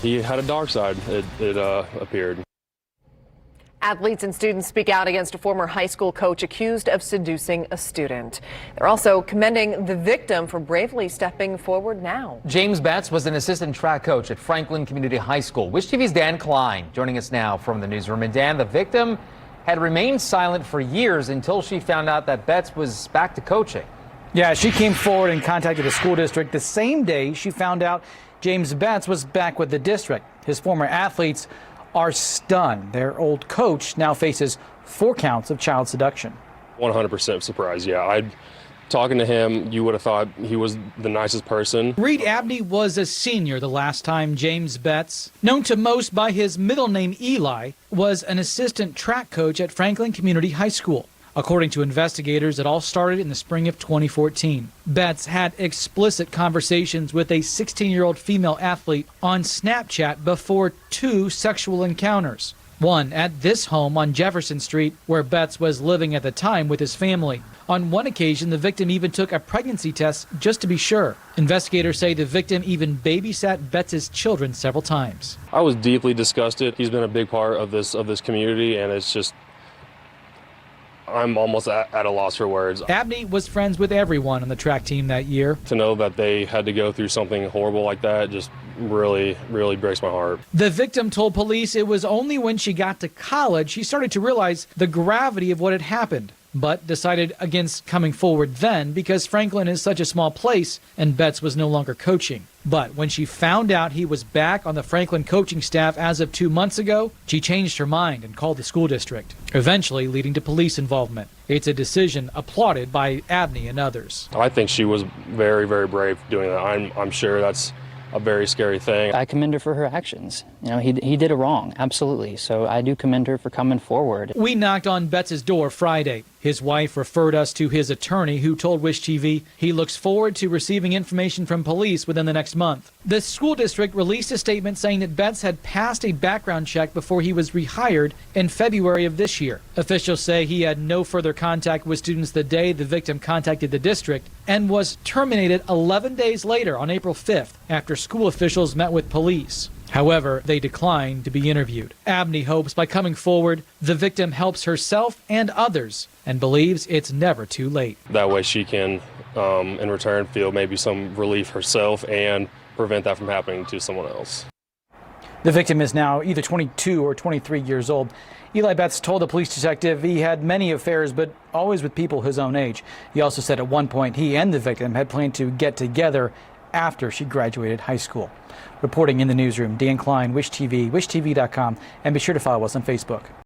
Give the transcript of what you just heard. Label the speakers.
Speaker 1: he had a dark side, it appeared.
Speaker 2: Athletes and students speak out against a former high school coach accused of seducing a student. They're also commending the victim for bravely stepping forward now.
Speaker 3: James Betts was an assistant track coach at Franklin Community High School. Wish TV's Dan Klein joining us now from the newsroom. And Dan, the victim had remained silent for years until she found out that Betts was back to coaching.
Speaker 4: Yeah, she came forward and contacted the school district the same day she found out James Betts was back with the district. His former athletes are stunned. Their old coach now faces 4 counts of child seduction.
Speaker 1: 100% surprised, yeah. Talking to him, you would have thought he was the nicest person.
Speaker 4: Reed Abney was a senior the last time James Betts, known to most by his middle name Eli, was an assistant track coach at Franklin Community High School. According to investigators, it all started in the spring of 2014. Betts had explicit conversations with a 16-year-old female athlete on Snapchat before 2 sexual encounters. One at this home on Jefferson Street, where Betts was living at the time with his family. On one occasion, the victim even took a pregnancy test just to be sure. Investigators say the victim even babysat Betts' children several times.
Speaker 1: I was deeply disgusted. He's been a big part of this community, and it's just, I'm almost at a loss for words.
Speaker 4: Abney was friends with everyone on the track team that year.
Speaker 1: To know that they had to go through something horrible like that just really, really breaks my heart.
Speaker 4: The victim told police it was only when she got to college she started to realize the gravity of what had happened, but decided against coming forward then because Franklin is such a small place and Betts was no longer coaching. But when she found out he was back on the Franklin coaching staff as of 2 months ago, she changed her mind and called the school district, eventually leading to police involvement. It's a decision applauded by Abney and others.
Speaker 1: I think she was very, very brave doing that. I'm sure that's a very scary thing.
Speaker 5: I commend her for her actions. You know, he did a wrong, absolutely. So I do commend her for coming forward.
Speaker 4: We knocked on Betts' door Friday. His wife referred us to his attorney, who told Wish TV he looks forward to receiving information from police within the next month. The school district released a statement saying that Betts had passed a background check before he was rehired in February of this year. Officials say he had no further contact with students the day the victim contacted the district and was terminated 11 days later on April 5th after school officials met with police. However, they declined to be interviewed. Abney hopes by coming forward, the victim helps herself and others and believes it's never too late.
Speaker 1: That way she can, in return, feel maybe some relief herself and prevent that from happening to someone else.
Speaker 4: The victim is now either 22 or 23 years old. Eli Betts told the police detective he had many affairs, but always with people his own age. He also said at one point he and the victim had planned to get together after she graduated high school. Reporting in the newsroom, Dan Klein, Wish TV, wishtv.com, and be sure to follow us on Facebook.